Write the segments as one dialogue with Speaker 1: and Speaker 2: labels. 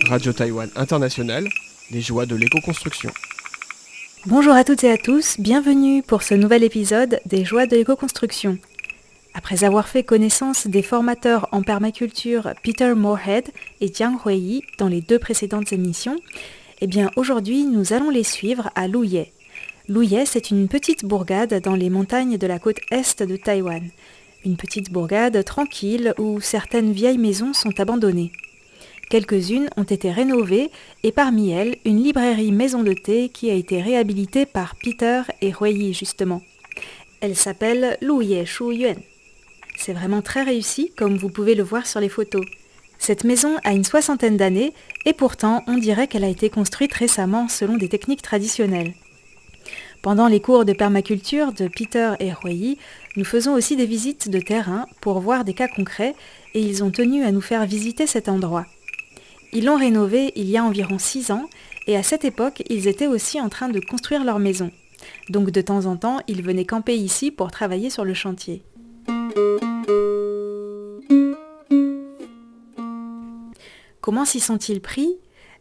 Speaker 1: Radio Taïwan International, les joies de l'éco-construction.
Speaker 2: Bonjour à toutes et à tous, bienvenue pour ce nouvel épisode des joies de l'éco-construction. Après avoir fait connaissance des formateurs en permaculture Peter Moorhead et Jiang Huiyi dans les 2 précédentes émissions, aujourd'hui nous allons les suivre à Luye. Luye, c'est une petite bourgade dans les montagnes de la côte est de Taïwan. Une petite bourgade tranquille où certaines vieilles maisons sont abandonnées. Quelques-unes ont été rénovées et parmi elles, une librairie maison de thé qui a été réhabilitée par Peter et Huiyi justement. Elle s'appelle Luye Shuyuan. C'est vraiment très réussi comme vous pouvez le voir sur les photos. Cette maison a une 60aine d'années et pourtant on dirait qu'elle a été construite récemment selon des techniques traditionnelles. Pendant les cours de permaculture de Peter et Huiyi, nous faisons aussi des visites de terrain pour voir des cas concrets et ils ont tenu à nous faire visiter cet endroit. Ils l'ont rénové il y a environ 6 ans et à cette époque, ils étaient aussi en train de construire leur maison. Donc de temps en temps, ils venaient camper ici pour travailler sur le chantier. Comment s'y sont-ils pris ?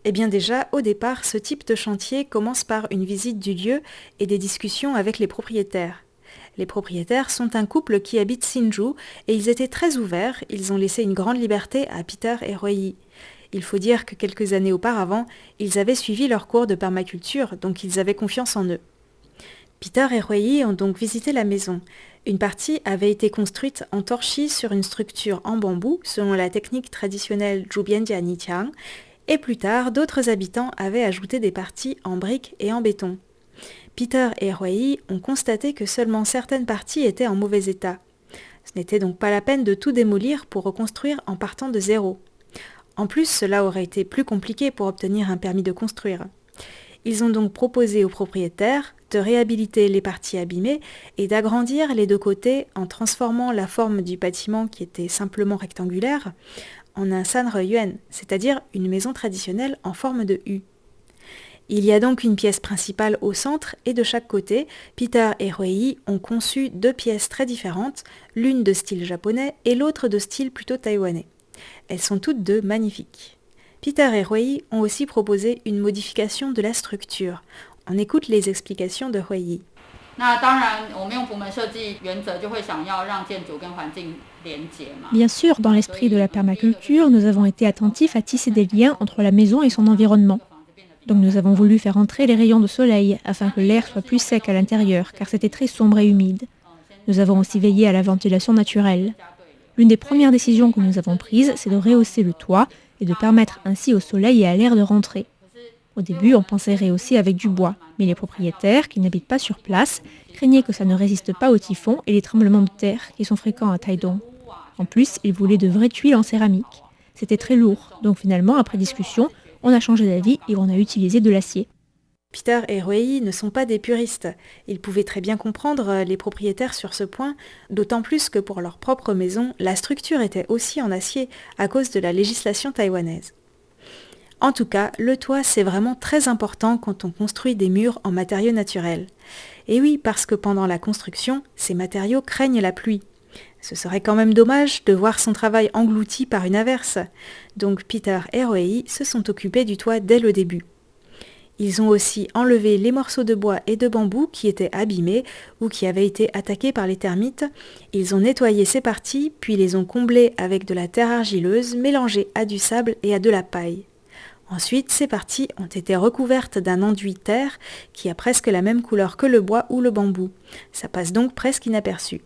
Speaker 2: Déjà, au départ, ce type de chantier commence par une visite du lieu et des discussions avec les propriétaires. Les propriétaires sont un couple qui habite Hsinchu et ils étaient très ouverts, ils ont laissé une grande liberté à Peter et Huiyi. Il faut dire que quelques années auparavant, ils avaient suivi leur cours de permaculture, donc ils avaient confiance en eux. Peter et Huiyi ont donc visité la maison. Une partie avait été construite en torchis sur une structure en bambou, selon la technique traditionnelle Zhubianjia Niqiang, et plus tard, d'autres habitants avaient ajouté des parties en briques et en béton. Peter et Huiyi ont constaté que seulement certaines parties étaient en mauvais état. Ce n'était donc pas la peine de tout démolir pour reconstruire en partant de zéro. En plus, cela aurait été plus compliqué pour obtenir un permis de construire. Ils ont donc proposé aux propriétaires de réhabiliter les parties abîmées et d'agrandir les 2 côtés en transformant la forme du bâtiment qui était simplement rectangulaire en un sanreyuan, c'est-à-dire une maison traditionnelle en forme de U. Il y a donc une pièce principale au centre et de chaque côté, Peter et Huiyi ont conçu 2 pièces très différentes, l'une de style japonais et l'autre de style plutôt taïwanais. Elles sont toutes 2 magnifiques. Peter et Huiyi ont aussi proposé une modification de la structure. On écoute les explications de Huiyi.
Speaker 3: Bien sûr, dans l'esprit de la permaculture, nous avons été attentifs à tisser des liens entre la maison et son environnement. Donc nous avons voulu faire entrer les rayons de soleil afin que l'air soit plus sec à l'intérieur, car c'était très sombre et humide. Nous avons aussi veillé à la ventilation naturelle. L'une des premières décisions que nous avons prises, c'est de rehausser le toit et de permettre ainsi au soleil et à l'air de rentrer. Au début, on pensait rehausser avec du bois, mais les propriétaires, qui n'habitent pas sur place, craignaient que ça ne résiste pas aux typhons et les tremblements de terre qui sont fréquents à Taidong. En plus, ils voulaient de vraies tuiles en céramique. C'était très lourd, donc finalement, après discussion, on a changé d'avis et on a utilisé de l'acier.
Speaker 2: Peter et Huiyi ne sont pas des puristes. Ils pouvaient très bien comprendre les propriétaires sur ce point, d'autant plus que pour leur propre maison, la structure était aussi en acier à cause de la législation taïwanaise. En tout cas, le toit, c'est vraiment très important quand on construit des murs en matériaux naturels. Et oui, parce que pendant la construction, ces matériaux craignent la pluie. Ce serait quand même dommage de voir son travail englouti par une averse. Donc Peter et Huiyi se sont occupés du toit dès le début. Ils ont aussi enlevé les morceaux de bois et de bambou qui étaient abîmés ou qui avaient été attaqués par les termites. Ils ont nettoyé ces parties, puis les ont comblées avec de la terre argileuse mélangée à du sable et à de la paille. Ensuite, ces parties ont été recouvertes d'un enduit terre qui a presque la même couleur que le bois ou le bambou. Ça passe donc presque inaperçu.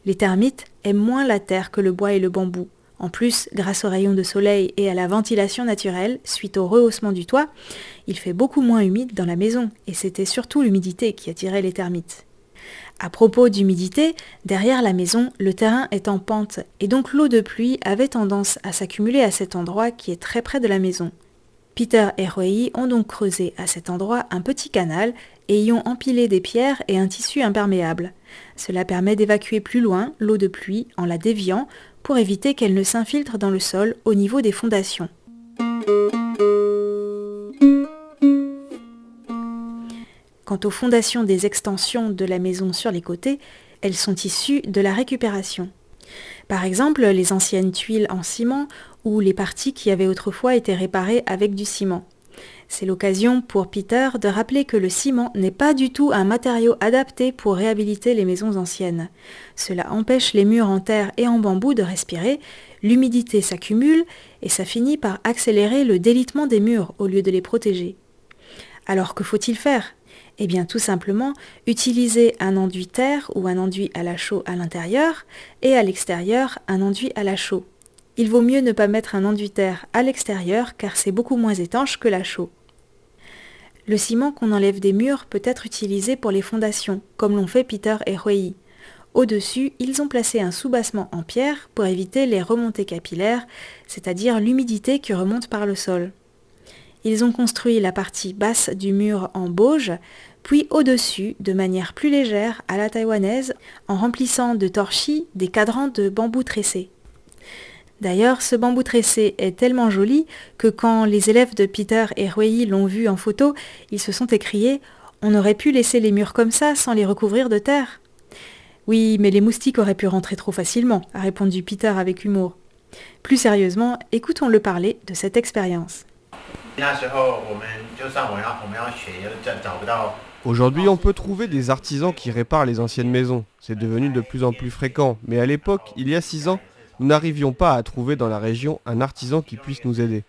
Speaker 2: Les termites aiment moins la terre que le bois et le bambou. En plus, grâce aux rayons de soleil et à la ventilation naturelle, suite au rehaussement du toit, il fait beaucoup moins humide dans la maison, et c'était surtout l'humidité qui attirait les termites. À propos d'humidité, derrière la maison, le terrain est en pente, et donc l'eau de pluie avait tendance à s'accumuler à cet endroit qui est très près de la maison. Peter et Huiyi ont donc creusé à cet endroit un petit canal et y ont empilé des pierres et un tissu imperméable. Cela permet d'évacuer plus loin l'eau de pluie en la déviant pour éviter qu'elle ne s'infiltre dans le sol au niveau des fondations. Quant aux fondations des extensions de la maison sur les côtés, elles sont issues de la récupération. Par exemple, les anciennes tuiles en ciment ou les parties qui avaient autrefois été réparées avec du ciment. C'est l'occasion pour Peter de rappeler que le ciment n'est pas du tout un matériau adapté pour réhabiliter les maisons anciennes. Cela empêche les murs en terre et en bambou de respirer, l'humidité s'accumule et ça finit par accélérer le délitement des murs au lieu de les protéger. Alors que faut-il faire ? Eh bien tout simplement utiliser un enduit terre ou un enduit à la chaux à l'intérieur et à l'extérieur un enduit à la chaux. Il vaut mieux ne pas mettre un enduit terre à l'extérieur car c'est beaucoup moins étanche que la chaux. Le ciment qu'on enlève des murs peut être utilisé pour les fondations, comme l'ont fait Peter et Huei. Au-dessus, ils ont placé un soubassement en pierre pour éviter les remontées capillaires, c'est-à-dire l'humidité qui remonte par le sol. Ils ont construit la partie basse du mur en bauge, puis au-dessus, de manière plus légère à la taïwanaise, en remplissant de torchis des cadrans de bambou tressé. D'ailleurs, ce bambou tressé est tellement joli que quand les élèves de Peter et Huei l'ont vu en photo, ils se sont écriés « On aurait pu laisser les murs comme ça sans les recouvrir de terre ». Oui, mais les moustiques auraient pu rentrer trop facilement, a répondu Peter avec humour. Plus sérieusement, écoutons-le parler de cette expérience.
Speaker 1: Aujourd'hui, on peut trouver des artisans qui réparent les anciennes maisons. C'est devenu de plus en plus fréquent. Mais à l'époque, il y a 6 ans, nous n'arrivions pas à trouver dans la région un artisan qui puisse nous aider.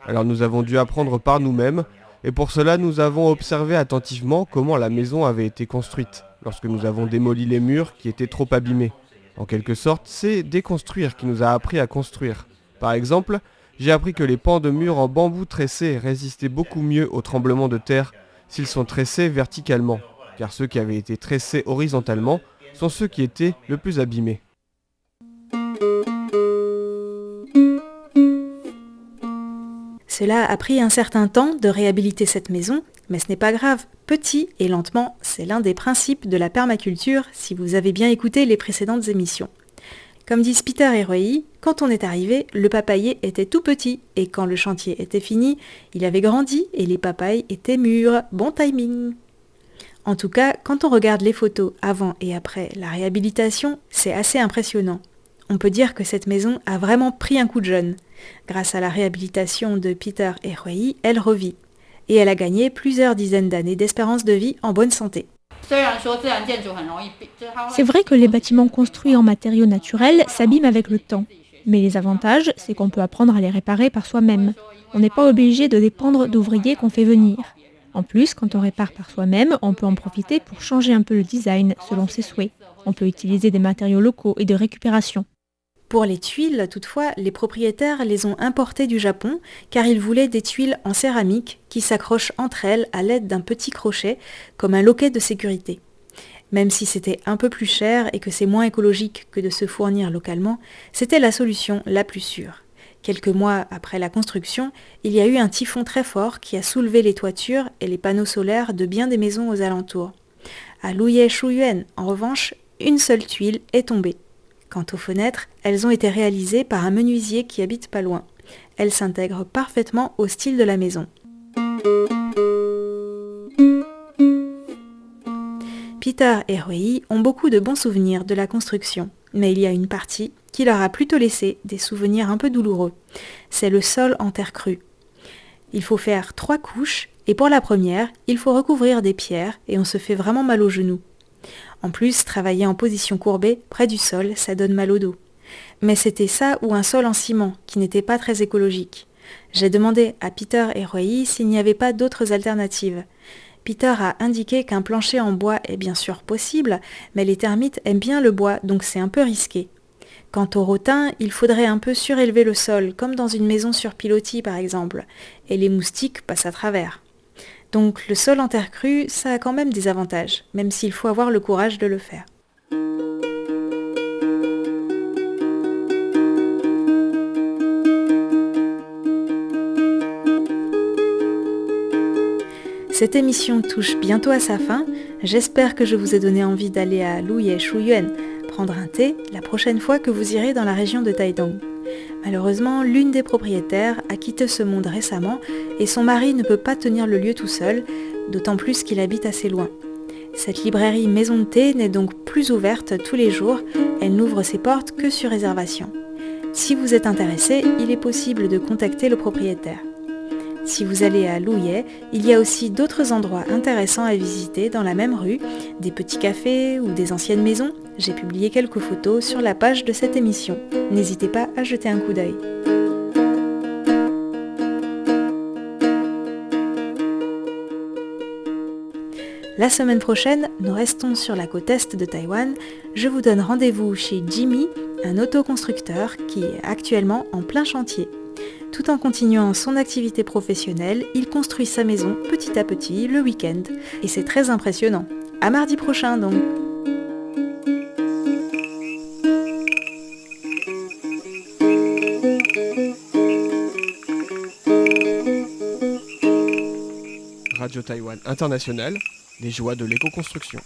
Speaker 1: Alors nous avons dû apprendre par nous-mêmes, et pour cela nous avons observé attentivement comment la maison avait été construite, lorsque nous avons démoli les murs qui étaient trop abîmés. En quelque sorte, c'est déconstruire qui nous a appris à construire. Par exemple, j'ai appris que les pans de murs en bambou tressé résistaient beaucoup mieux aux tremblements de terre s'ils sont tressés verticalement, car ceux qui avaient été tressés horizontalement sont ceux qui étaient le plus abîmés.
Speaker 2: Cela a pris un certain temps de réhabiliter cette maison, mais ce n'est pas grave. Petit et lentement, c'est l'un des principes de la permaculture si vous avez bien écouté les précédentes émissions. Comme disent Peter et Huei, quand on est arrivé, le papayer était tout petit et quand le chantier était fini, il avait grandi et les papayes étaient mûres. Bon timing. En tout cas, quand on regarde les photos avant et après la réhabilitation, c'est assez impressionnant. On peut dire que cette maison a vraiment pris un coup de jeune. Grâce à la réhabilitation de Peter et Huei, elle revit. Et elle a gagné plusieurs dizaines d'années d'espérance de vie en bonne santé.
Speaker 3: C'est vrai que les bâtiments construits en matériaux naturels s'abîment avec le temps. Mais les avantages, c'est qu'on peut apprendre à les réparer par soi-même. On n'est pas obligé de dépendre d'ouvriers qu'on fait venir. En plus, quand on répare par soi-même, on peut en profiter pour changer un peu le design selon ses souhaits. On peut utiliser des matériaux locaux et de récupération.
Speaker 2: Pour les tuiles, toutefois, les propriétaires les ont importées du Japon car ils voulaient des tuiles en céramique qui s'accrochent entre elles à l'aide d'un petit crochet comme un loquet de sécurité. Même si c'était un peu plus cher et que c'est moins écologique que de se fournir localement, c'était la solution la plus sûre. Quelques mois après la construction, il y a eu un typhon très fort qui a soulevé les toitures et les panneaux solaires de bien des maisons aux alentours. À Luye-Shuyuan, en revanche, une seule tuile est tombée. Quant aux fenêtres, elles ont été réalisées par un menuisier qui habite pas loin. Elles s'intègrent parfaitement au style de la maison. Peter et Huei ont beaucoup de bons souvenirs de la construction, mais il y a une partie qui leur a plutôt laissé des souvenirs un peu douloureux. C'est le sol en terre crue. Il faut faire 3 couches, et pour la première, il faut recouvrir des pierres et on se fait vraiment mal aux genoux. En plus, travailler en position courbée, près du sol, ça donne mal au dos. Mais c'était ça ou un sol en ciment, qui n'était pas très écologique. J'ai demandé à Peter et Huei s'il n'y avait pas d'autres alternatives. Peter a indiqué qu'un plancher en bois est bien sûr possible, mais les termites aiment bien le bois, donc c'est un peu risqué. Quant au rotin, il faudrait un peu surélever le sol, comme dans une maison sur pilotis par exemple, et les moustiques passent à travers. Donc le sol en terre crue, ça a quand même des avantages, même s'il faut avoir le courage de le faire. Cette émission touche bientôt à sa fin. J'espère que je vous ai donné envie d'aller à Luye-Shuyuan prendre un thé la prochaine fois que vous irez dans la région de Taidong. Malheureusement, l'une des propriétaires a quitté ce monde récemment et son mari ne peut pas tenir le lieu tout seul, d'autant plus qu'il habite assez loin. Cette librairie maison de thé n'est donc plus ouverte tous les jours, elle n'ouvre ses portes que sur réservation. Si vous êtes intéressé, il est possible de contacter le propriétaire. Si vous allez à Louyet, il y a aussi d'autres endroits intéressants à visiter dans la même rue, des petits cafés ou des anciennes maisons. J'ai publié quelques photos sur la page de cette émission. N'hésitez pas à jeter un coup d'œil. La semaine prochaine, nous restons sur la côte est de Taïwan. Je vous donne rendez-vous chez Jimmy, un autoconstructeur qui est actuellement en plein chantier. Tout en continuant son activité professionnelle, il construit sa maison petit à petit le week-end. Et c'est très impressionnant. À mardi prochain donc.
Speaker 1: Radio Taïwan International, les joies de l'éco-construction.